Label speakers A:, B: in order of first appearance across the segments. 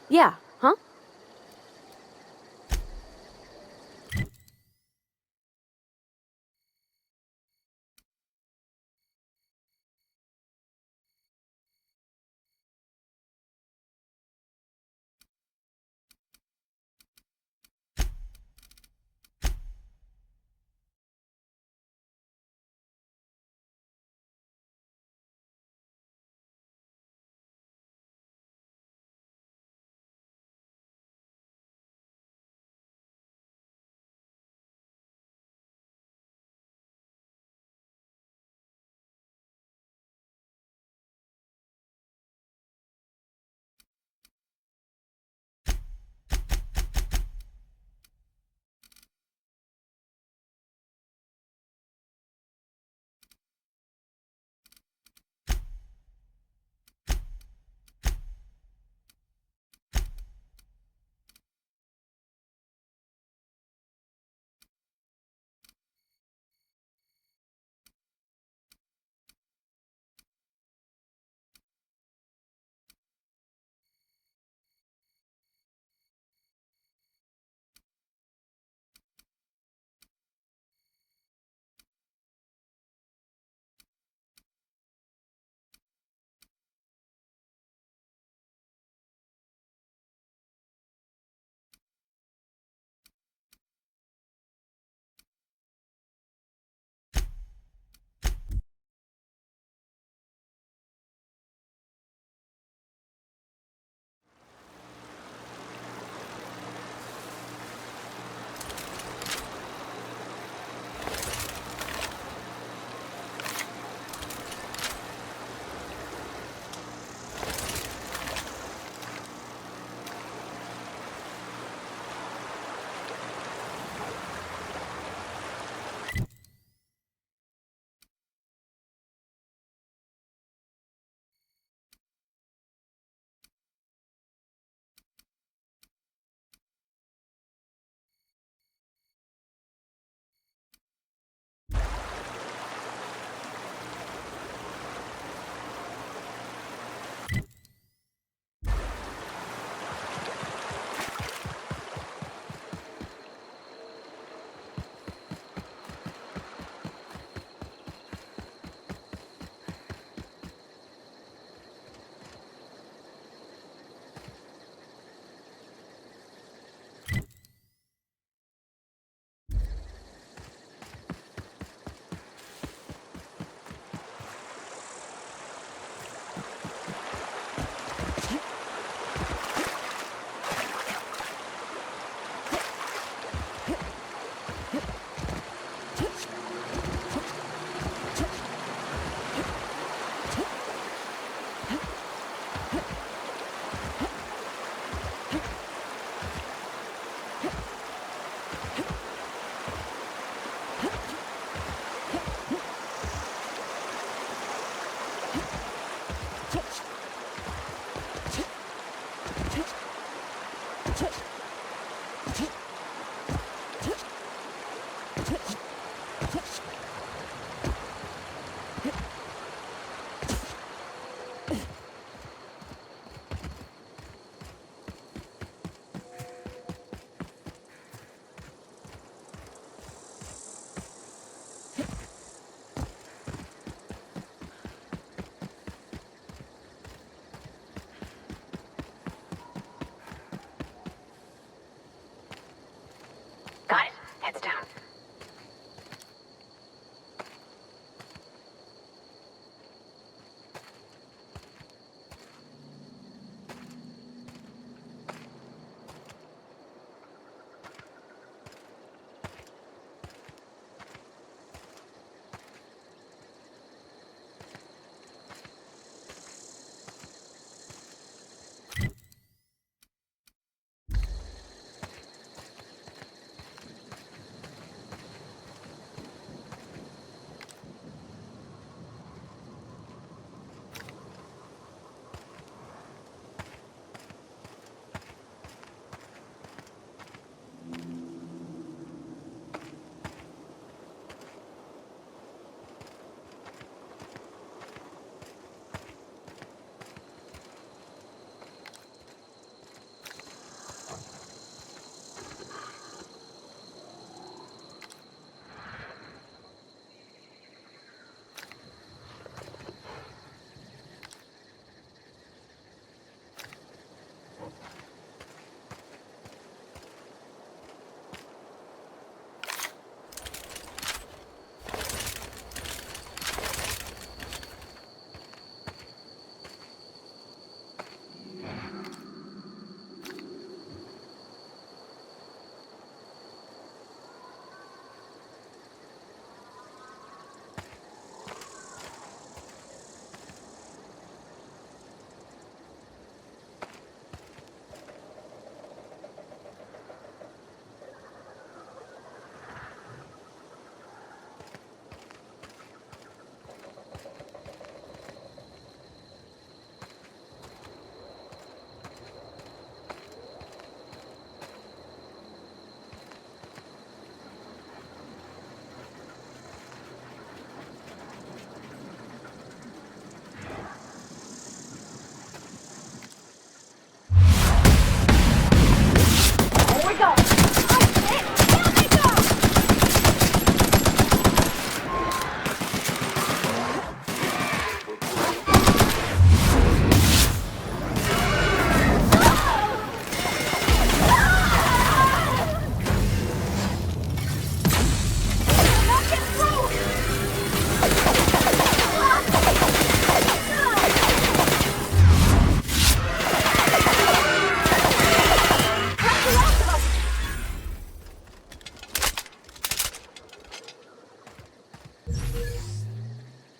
A: Yeah, huh?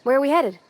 A: Where are we headed?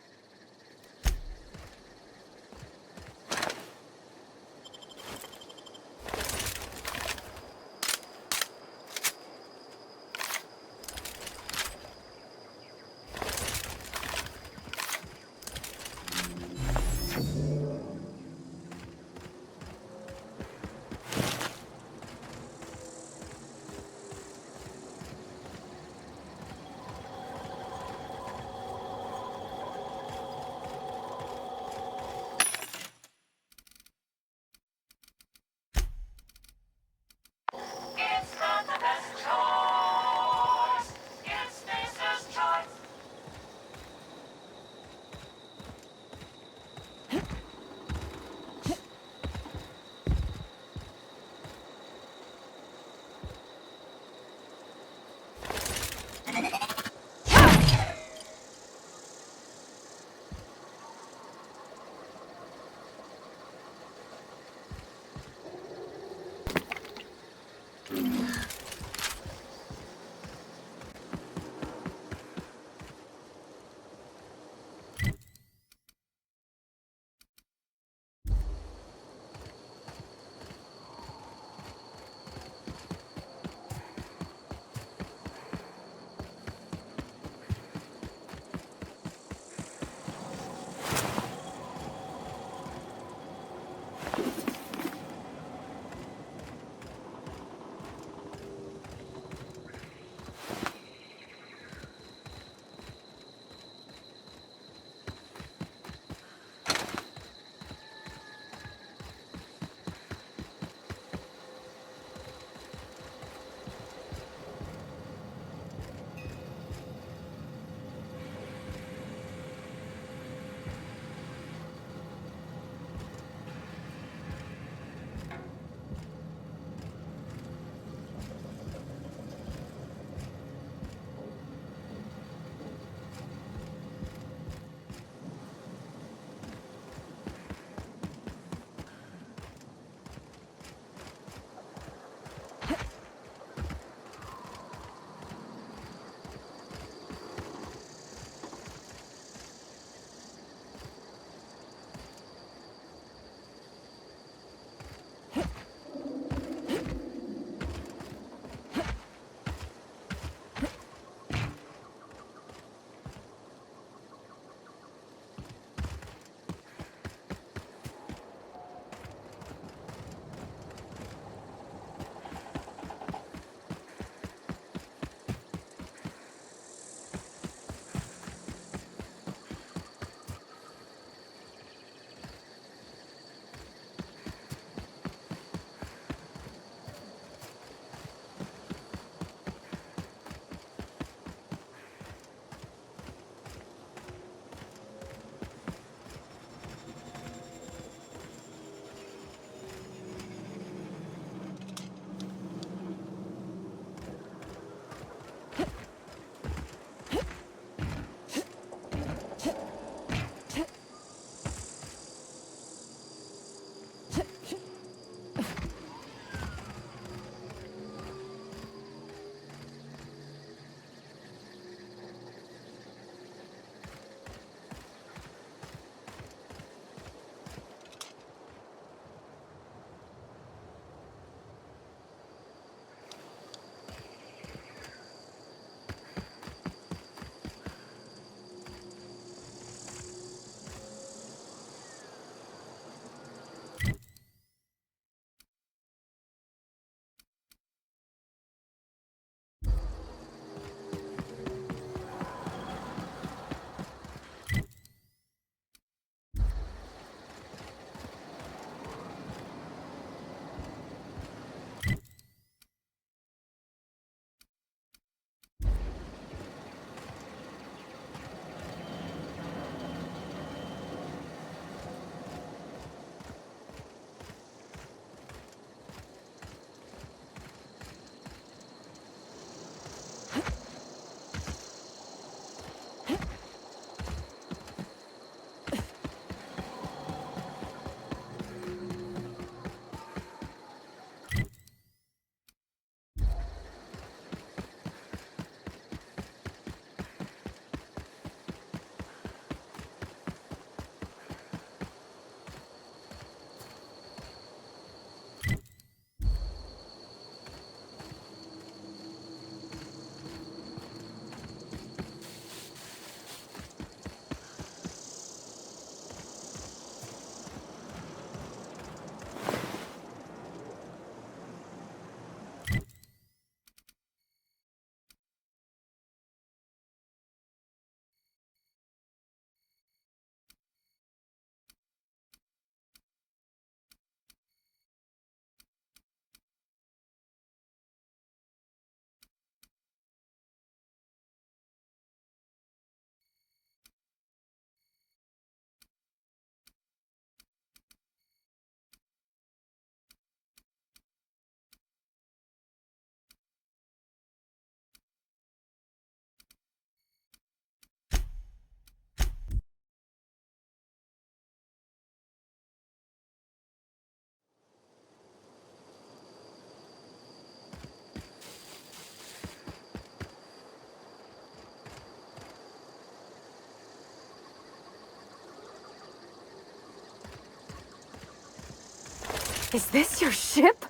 A: Is this your ship?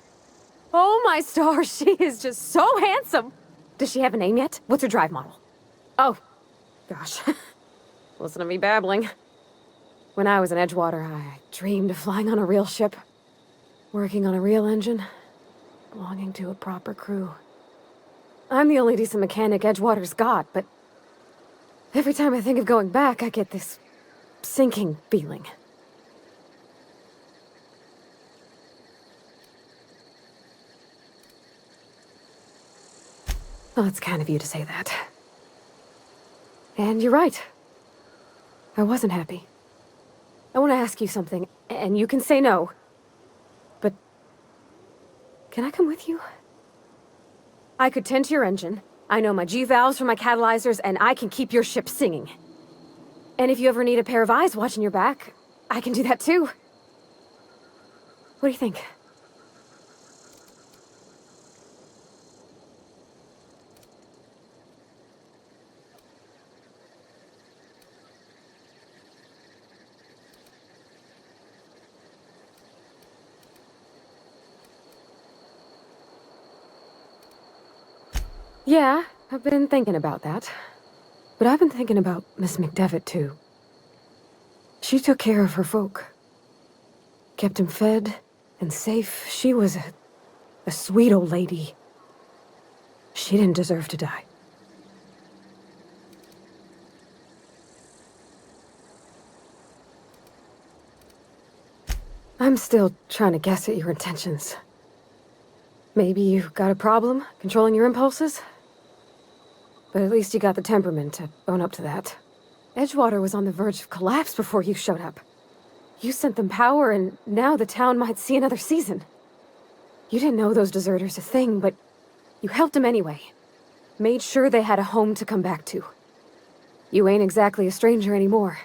A: Oh my stars, she is just so handsome! Does she have a name yet? What's her drive model? Oh, gosh. Listen to me babbling. When I was in Edgewater, I dreamed of flying on a real ship. Working on a real engine. Belonging to a proper crew. I'm the only decent mechanic Edgewater's got, but every time I think of going back, I get this sinking feeling. Well, it's kind of you to say that. And you're right. I wasn't happy. I want to ask you something, and you can say no. But can I come with you? I could tend to your engine. I know my G-valves for my catalyzers, and I can keep your ship singing. And if you ever need a pair of eyes watching your back, I can do that too. What do you think? Yeah, I've been thinking about that. But I've been thinking about Miss McDevitt, too. She took care of her folk. Kept him fed and safe. She was a sweet old lady. She didn't deserve to die. I'm still trying to guess at your intentions. Maybe you got a problem controlling your impulses? But at least you got the temperament to own up to that. Edgewater was on the verge of collapse before you showed up. You sent them power, and now the town might see another season. You didn't know those deserters a thing, but you helped them anyway. Made sure they had a home to come back to. You ain't exactly a stranger anymore.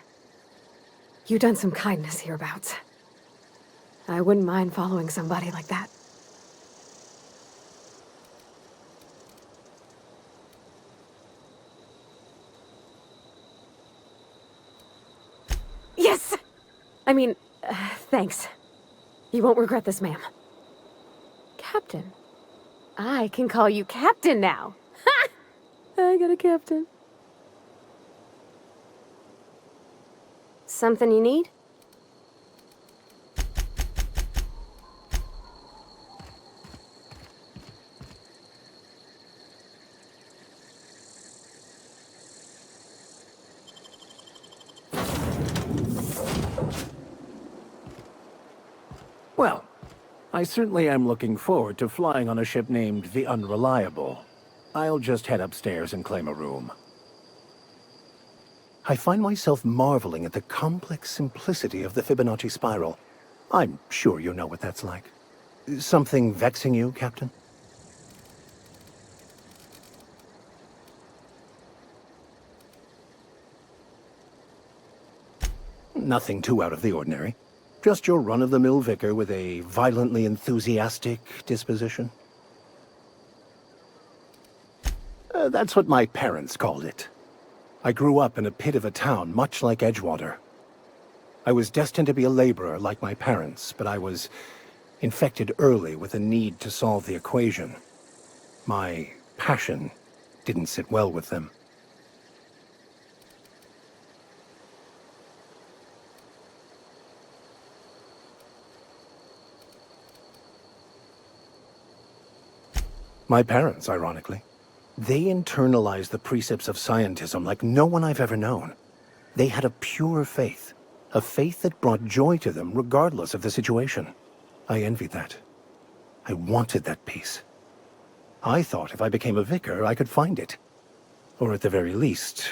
A: You done some kindness hereabouts. I wouldn't mind following somebody like that. Yes! I mean, thanks. You won't regret this, ma'am. Captain. I can call you Captain now. Ha! I got a captain. Something you need?
B: Well, I certainly am looking forward to flying on a ship named the Unreliable. I'll just head upstairs and claim a room. I find myself marveling at the complex simplicity of the Fibonacci spiral. I'm sure you know what that's like. Something vexing you, Captain? Nothing too out of the ordinary. Just your run-of-the-mill vicar with a violently enthusiastic disposition. That's what my parents called it. I grew up in a pit of a town much like Edgewater. I was destined to be a laborer like my parents, but I was infected early with a need to solve the equation. My passion didn't sit well with them. My parents, ironically. They internalized the precepts of scientism like no one I've ever known. They had a pure faith, a faith that brought joy to them regardless of the situation. I envied that. I wanted that peace. I thought if I became a vicar, I could find it. Or at the very least,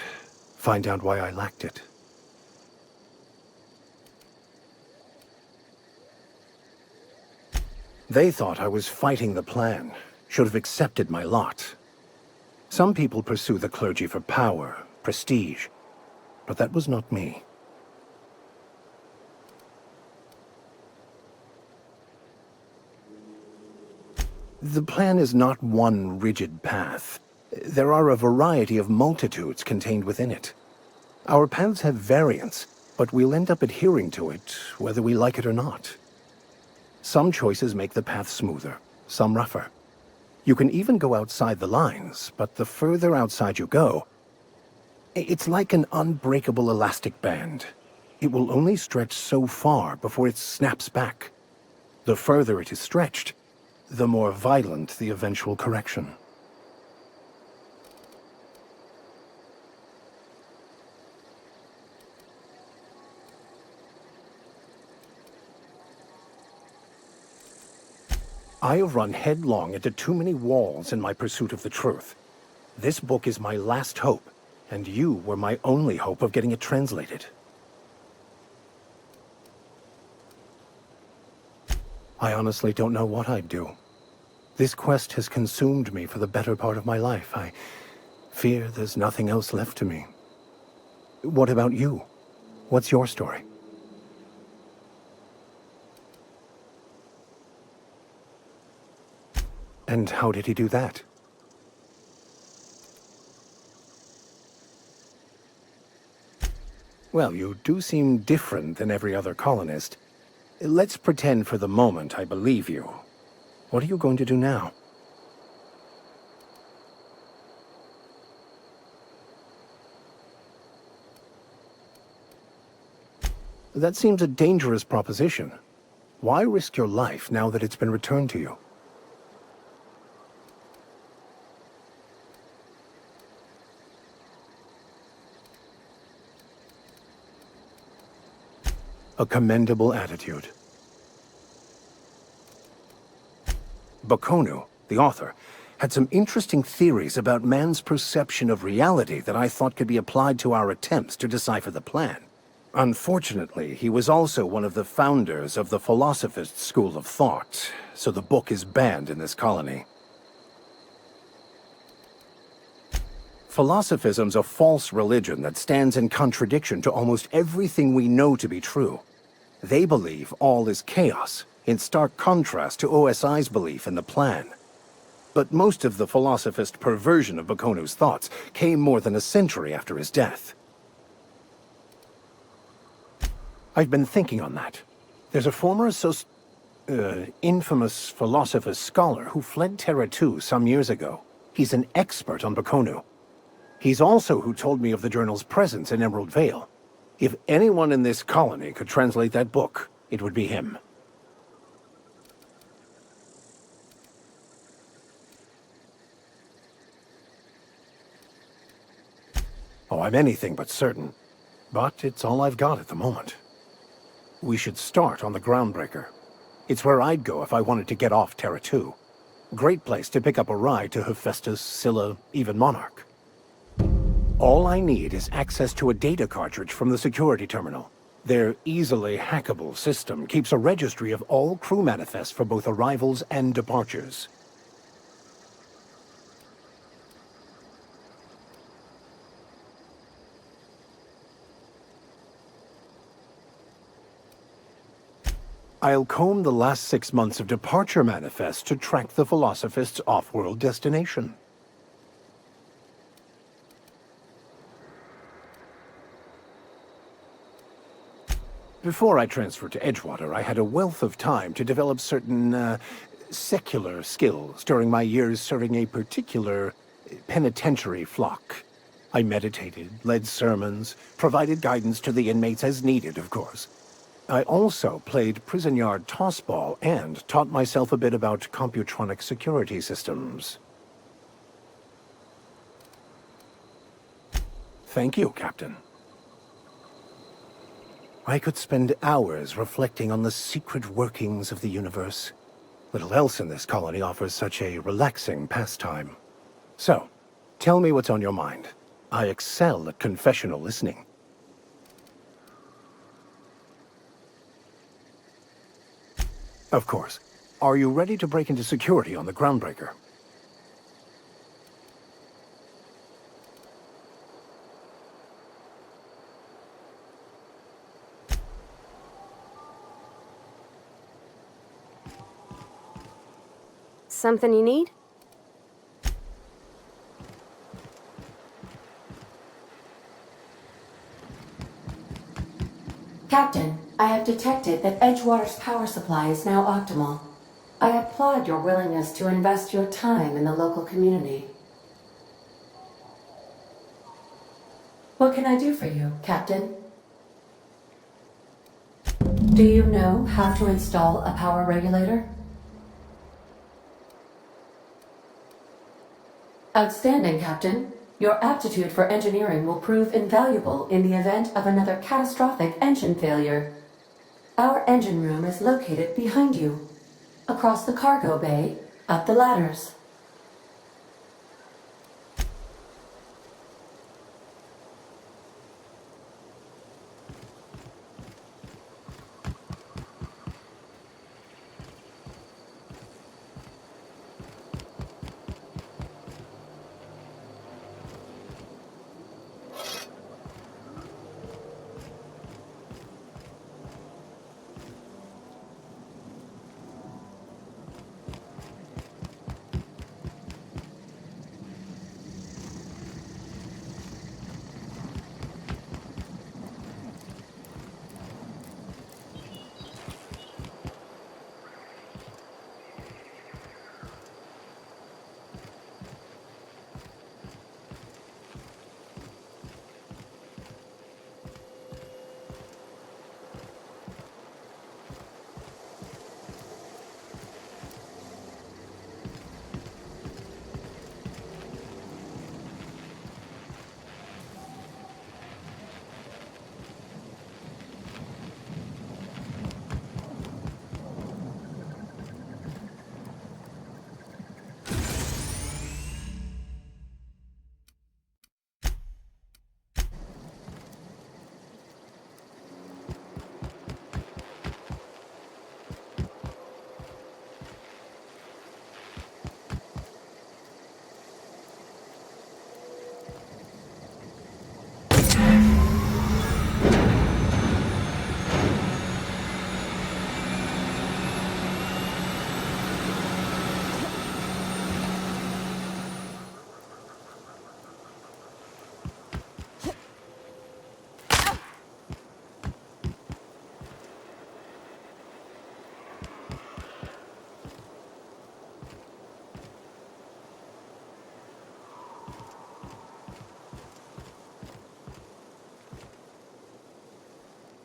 B: find out why I lacked it. They thought I was fighting the plan. Should have accepted my lot. Some people pursue the clergy for power, prestige, but that was not me. The plan is not one rigid path. There are a variety of multitudes contained within it. Our paths have variance, but we'll end up adhering to it, whether we like it or not. Some choices make the path smoother, some rougher. You can even go outside the lines, but the further outside you go, it's like an unbreakable elastic band. It will only stretch so far before it snaps back. The further it is stretched, the more violent the eventual correction. I have run headlong into too many walls in my pursuit of the truth. This book is my last hope, and you were my only hope of getting it translated. I honestly don't know what I'd do. This quest has consumed me for the better part of my life. I fear there's nothing else left to me. What about you? What's your story? And how did he do that? Well, you do seem different than every other colonist. Let's pretend for the moment I believe you. What are you going to do now? That seems a dangerous proposition. Why risk your life now that it's been returned to you? A commendable attitude. Bakonu, the author, had some interesting theories about man's perception of reality that I thought could be applied to our attempts to decipher the plan. Unfortunately, he was also one of the founders of the Philosophist school of thought, so the book is banned in this colony. Philosophism's a false religion that stands in contradiction to almost everything we know to be true. They believe all is chaos, in stark contrast to OSI's belief in the plan. But most of the philosophist perversion of Bakonu's thoughts came more than a century after his death. I've been thinking on that. There's a former infamous philosophist scholar who fled Terra 2 some years ago. He's an expert on Bakonu. He's also who told me of the journal's presence in Emerald Vale. If anyone in this colony could translate that book, it would be him. Oh, I'm anything but certain. But it's all I've got at the moment. We should start on the Groundbreaker. It's where I'd go if I wanted to get off Terra 2. Great place to pick up a ride to Hephaestus, Scylla, even Monarch. All I need is access to a data cartridge from the security terminal. Their easily hackable system keeps a registry of all crew manifests for both arrivals and departures. I'll comb the last 6 months of departure manifests to track the Philosophist's off-world destination. Before I transferred to Edgewater, I had a wealth of time to develop certain, secular skills during my years serving a particular penitentiary flock. I meditated, led sermons, provided guidance to the inmates as needed, of course. I also played prison yard tossball and taught myself a bit about computronic security systems. Thank you, Captain. I could spend hours reflecting on the secret workings of the universe. Little else in this colony offers such a relaxing pastime. So, tell me what's on your mind. I excel at confessional listening. Of course. Are you ready to break into security on the Groundbreaker?
A: Something you need?
C: Captain, I have have detected that Edgewater's power supply is now optimal. I applaud your willingness to invest your time in the local community. What can I do for you, Captain? Do you know how to install a power regulator? Outstanding, Captain. Your aptitude for engineering will prove invaluable in the event of another catastrophic engine failure. Our engine room is located behind you, across the cargo bay, up the ladders.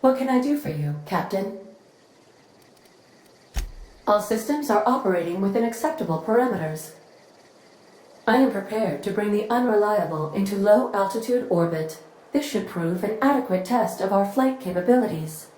C: What can I do for you, Captain? All systems are operating within acceptable parameters. I am prepared to bring the unreliable into low-altitude orbit. This should prove an adequate test of our flight capabilities.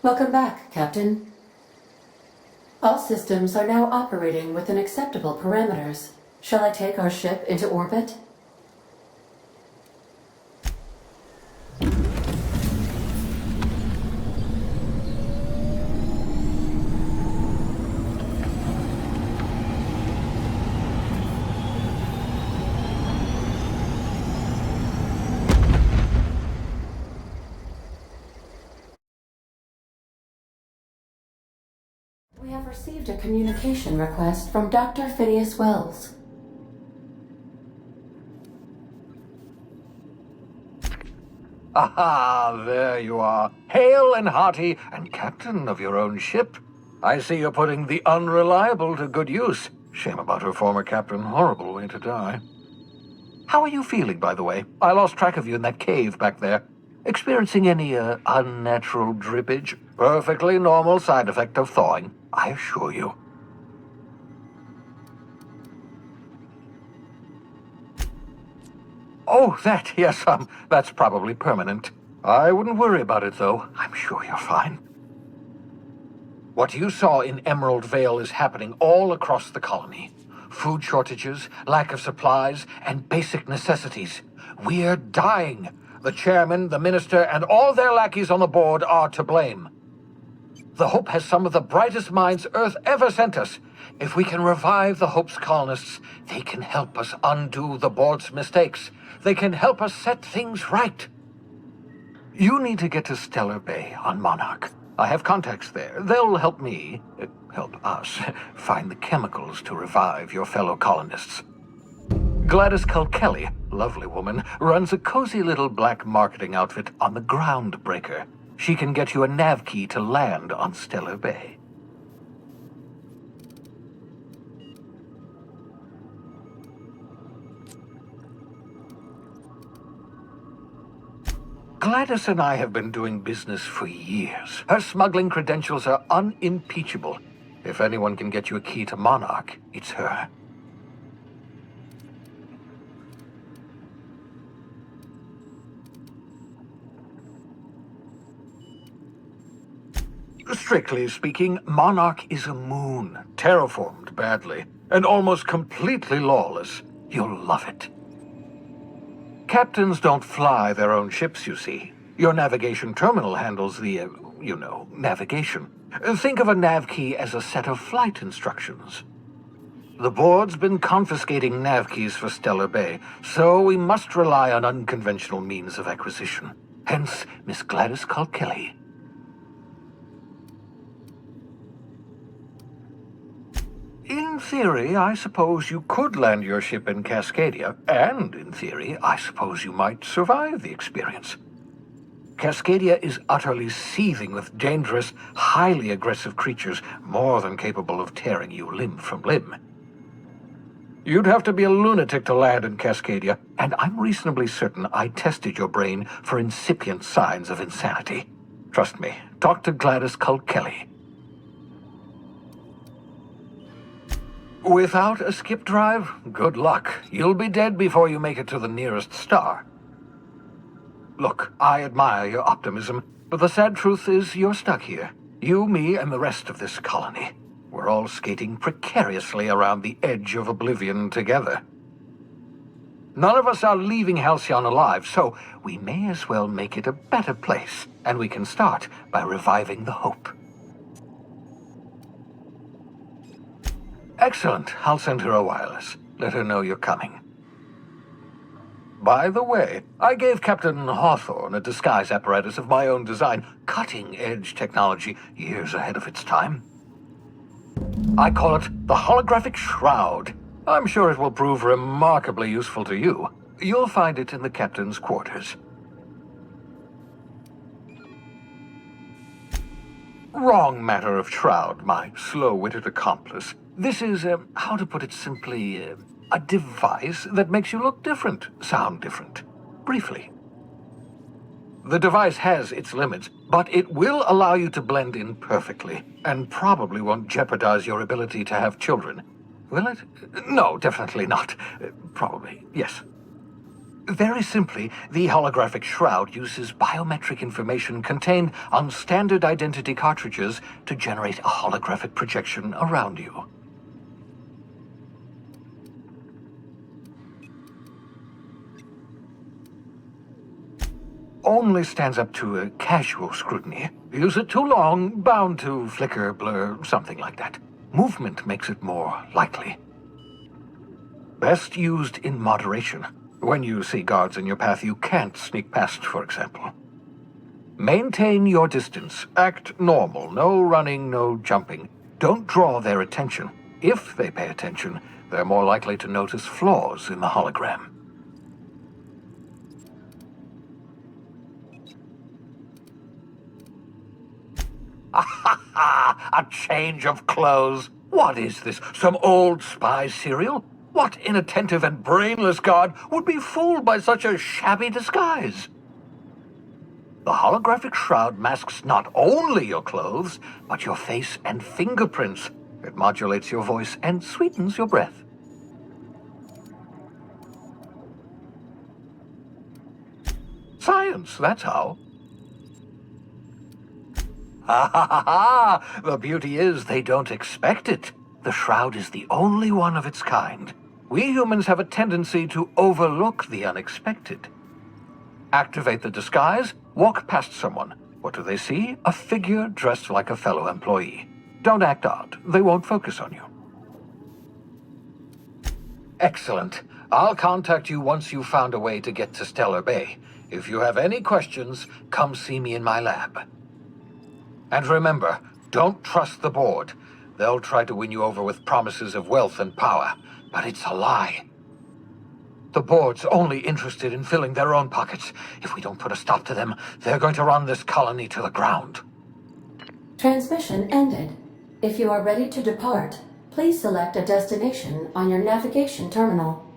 C: Welcome back, Captain. All systems are now operating within acceptable parameters. Shall I take our ship into orbit? received a communication request from Dr. Phineas Wells.
D: Aha, there you are. Hale and hearty, and captain of your own ship. I see you're putting the unreliable to good use. Shame about her former captain. Horrible way to die. How are you feeling, by the way? I lost track of you in that cave back there. Experiencing any, unnatural drippage? Perfectly normal side effect of thawing, I assure you. Oh, that, yes, that's probably permanent. I wouldn't worry about it, though. I'm sure you're fine. What you saw in Emerald Vale is happening all across the colony. Food shortages, lack of supplies, and basic necessities. We're dying. The chairman, the minister, and all their lackeys on the board are to blame. The Hope has some of the brightest minds Earth ever sent us. If we can revive the Hope's colonists, they can help us undo the board's mistakes. They can help us set things right. You need to get to Stellar Bay on Monarch. I have contacts there. They'll help me, help us, find the chemicals to revive your fellow colonists. Gladys Culkelly, lovely woman, runs a cozy little black marketing outfit on the Groundbreaker. She can get you a nav key to land on Stellar Bay. Gladys and I have been doing business for years. Her smuggling credentials are unimpeachable. If anyone can get you a key to Monarch, it's her. Strictly speaking, Monarch is a moon, terraformed badly, and almost completely lawless. You'll love it. Captains don't fly their own ships, you see. Your navigation terminal handles the, navigation. Think of a nav key as a set of flight instructions. The board's been confiscating nav keys for Stellar Bay, so we must rely on unconventional means of acquisition. Hence, Miss Gladys Culkelly. In theory, I suppose you could land your ship in Cascadia, and in theory, I suppose you might survive the experience. Cascadia is utterly seething with dangerous, highly aggressive creatures, more than capable of tearing you limb from limb. You'd have to be a lunatic to land in Cascadia, and I'm reasonably certain I tested your brain for incipient signs of insanity. Trust me, talk to Gladys Culkelly. Without a skip drive, good luck. You'll be dead before you make it to the nearest star. Look, I admire your optimism, but the sad truth is you're stuck here. You, me, and the rest of this colony. We're all skating precariously around the edge of oblivion together. None of us are leaving Halcyon alive, so we may as well make it a better place, and we can start by reviving the Hope. Excellent. I'll send her a wireless. Let her know you're coming. By the way, I gave Captain Hawthorne a disguise apparatus of my own design, cutting-edge technology years ahead of its time. I call it the Holographic Shroud. I'm sure it will prove remarkably useful to you. You'll find it in the captain's quarters. Wrong matter of shroud, my slow-witted accomplice. This is, how to put it simply, a device that makes you look different, sound different. Briefly. The device has its limits, but it will allow you to blend in perfectly, and probably won't jeopardize your ability to have children. Will it? No, definitely not. Probably, yes. Very simply, the holographic shroud uses biometric information contained on standard identity cartridges to generate a holographic projection around you. Only stands up to a casual scrutiny. Use it too long, bound to flicker, blur, something like that. Movement makes it more likely. Best used in moderation. When you see guards in your path you can't sneak past, for example. Maintain your distance. Act normal. No running, no jumping. Don't draw their attention. If they pay attention, they're more likely to notice flaws in the hologram. A change of clothes. What is this? Some old spy serial? What inattentive and brainless guard would be fooled by such a shabby disguise? The holographic shroud masks not only your clothes, but your face and fingerprints. It modulates your voice and sweetens your breath. Science, that's how. Ha ha ha ha! The beauty is they don't expect it. The shroud is the only one of its kind. We humans have a tendency to overlook the unexpected. Activate the disguise, walk past someone. What do they see? A figure dressed like a fellow employee. Don't act odd. They won't focus on you. Excellent. I'll contact you once you've found a way to get to Stellar Bay. If you have any questions, come see me in my lab. And remember, don't trust the board. They'll try to win you over with promises of wealth and power, but it's a lie. The board's only interested in filling their own pockets. If we don't put a stop to them, they're going to run this colony to the ground.
C: Transmission ended. If you are ready to depart, please select a destination on your navigation terminal.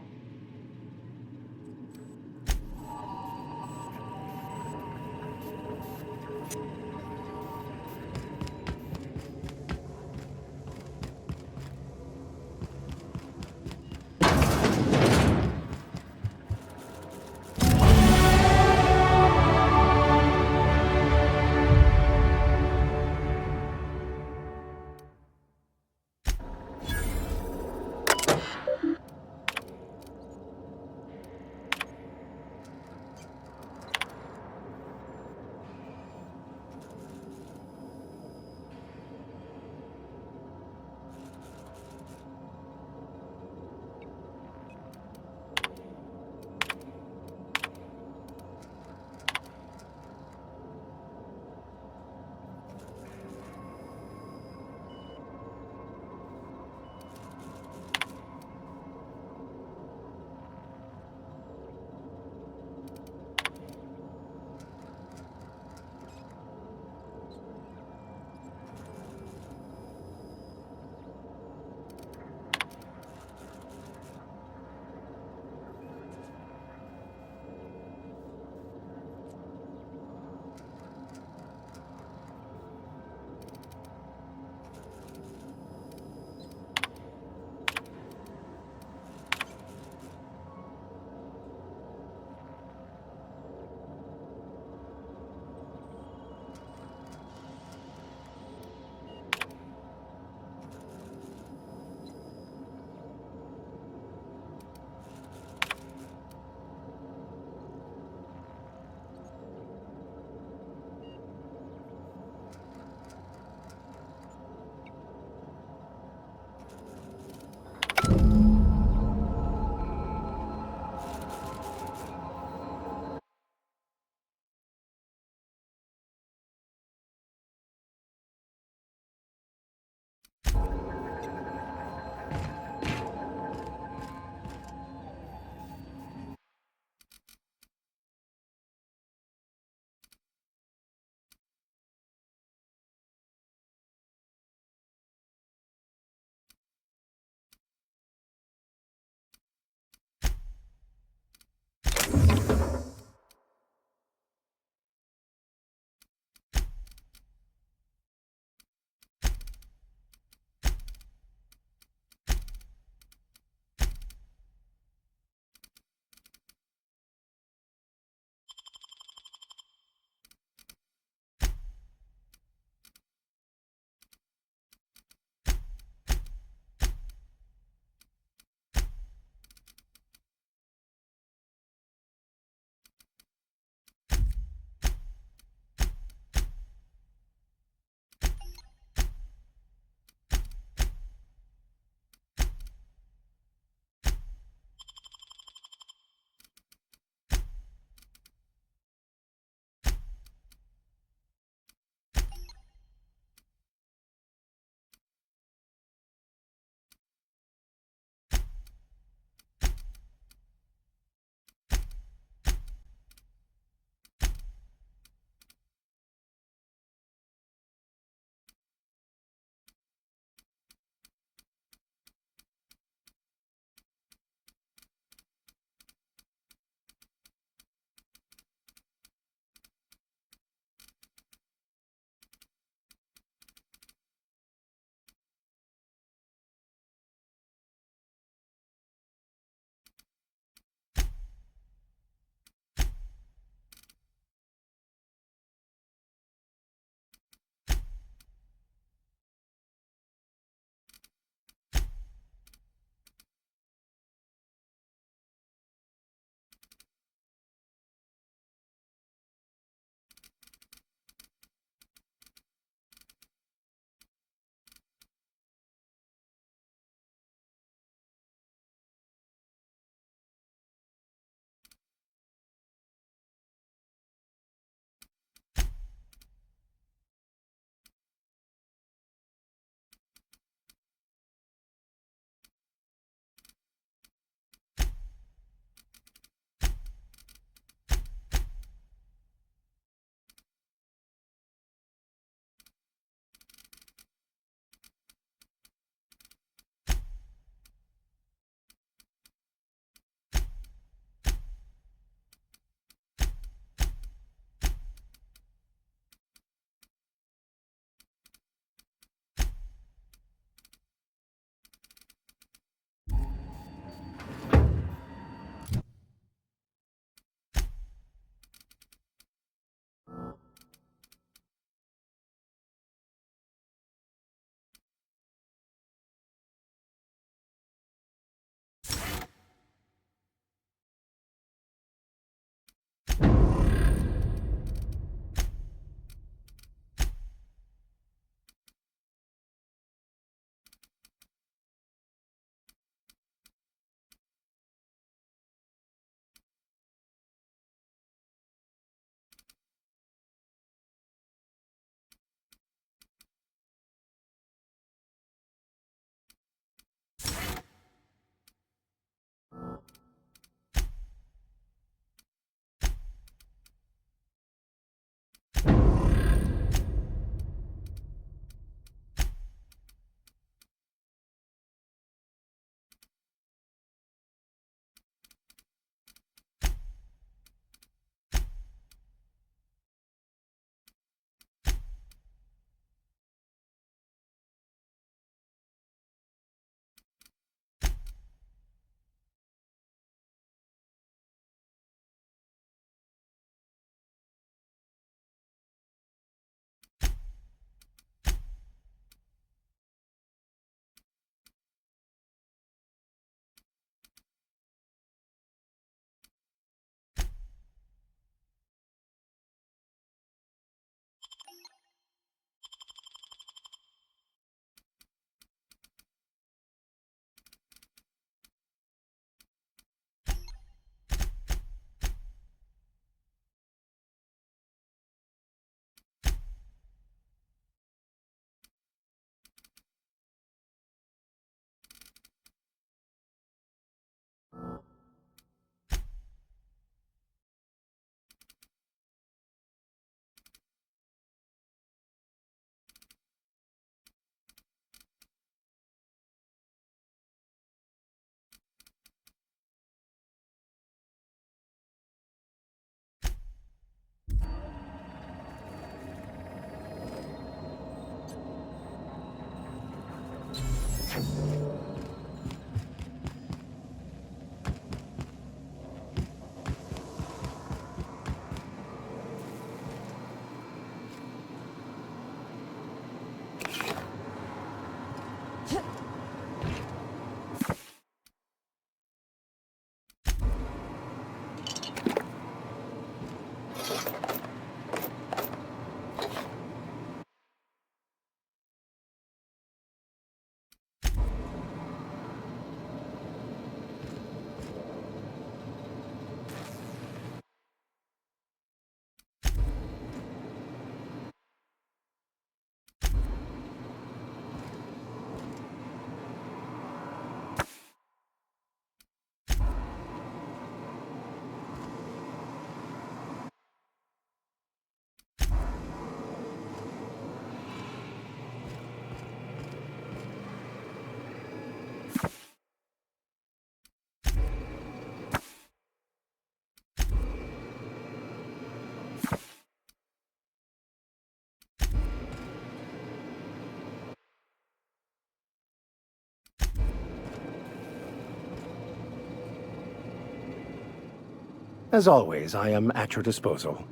B: As always, I am at your disposal.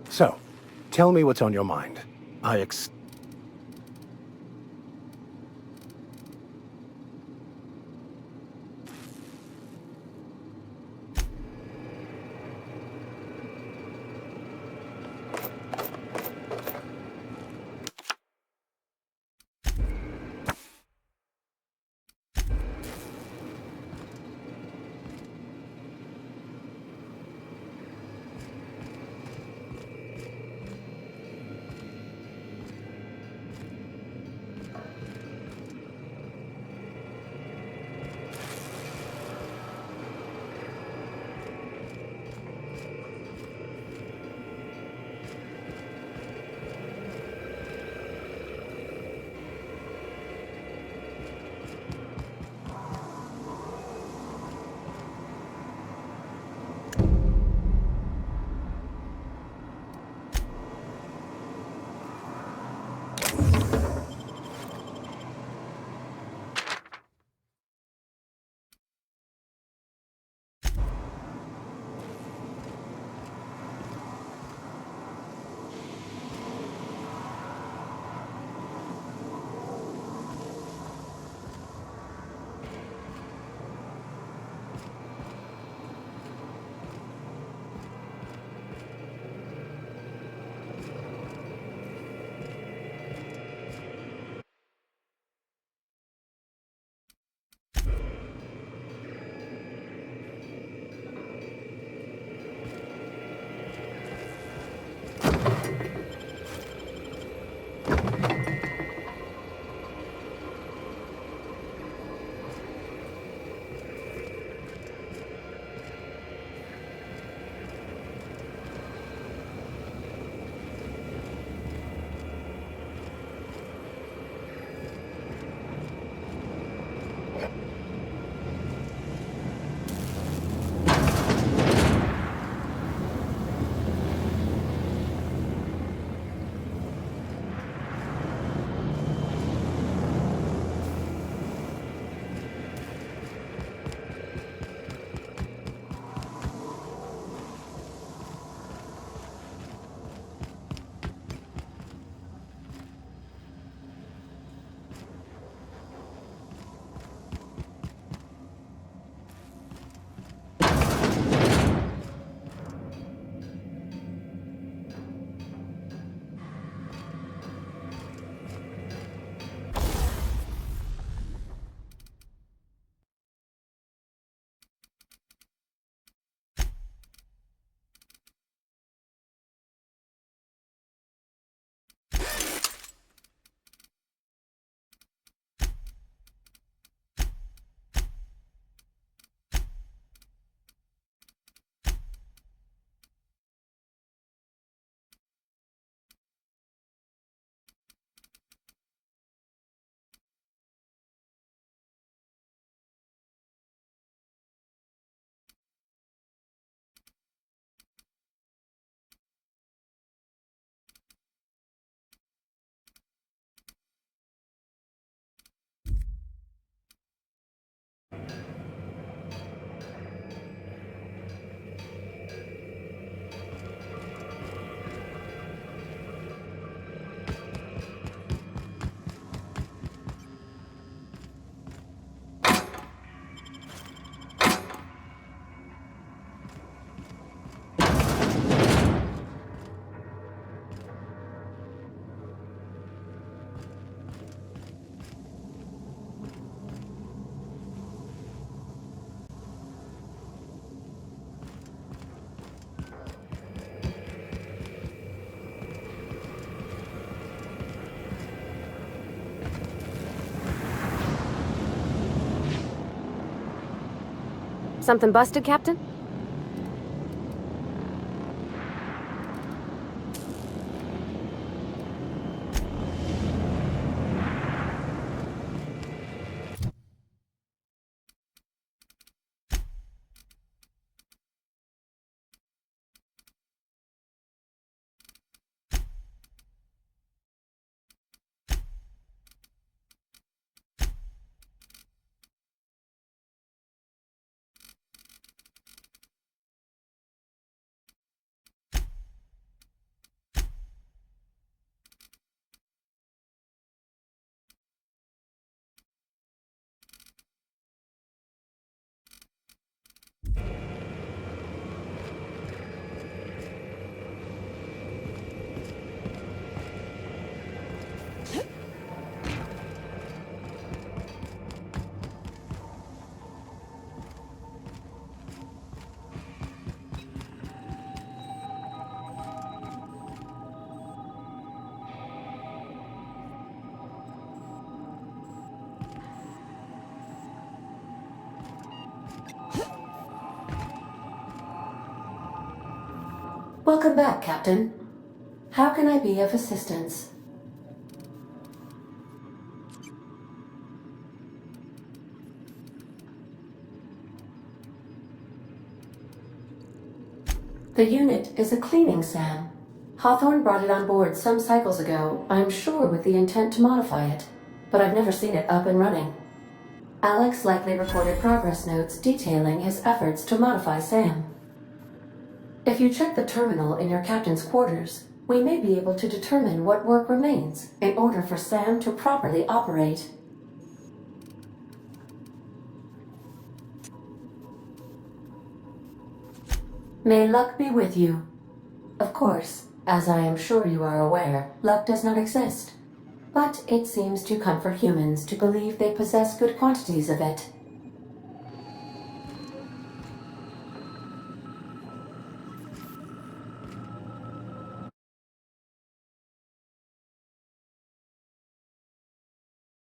B: So, tell me what's on your mind. I
A: Something busted, Captain?
C: Welcome back, Captain. How can I be of assistance? The unit is a cleaning SAM. Hawthorne brought it on board some cycles ago, I'm sure with the intent to modify it, but I've never seen it up and running. Alex likely recorded progress notes detailing his efforts to modify SAM. If you check the terminal in your captain's quarters, we may be able to determine what work remains in order for SAM to properly operate. May luck be with you. Of course, as I am sure you are aware, luck does not exist. But it seems to comfort humans to believe they possess good quantities of it.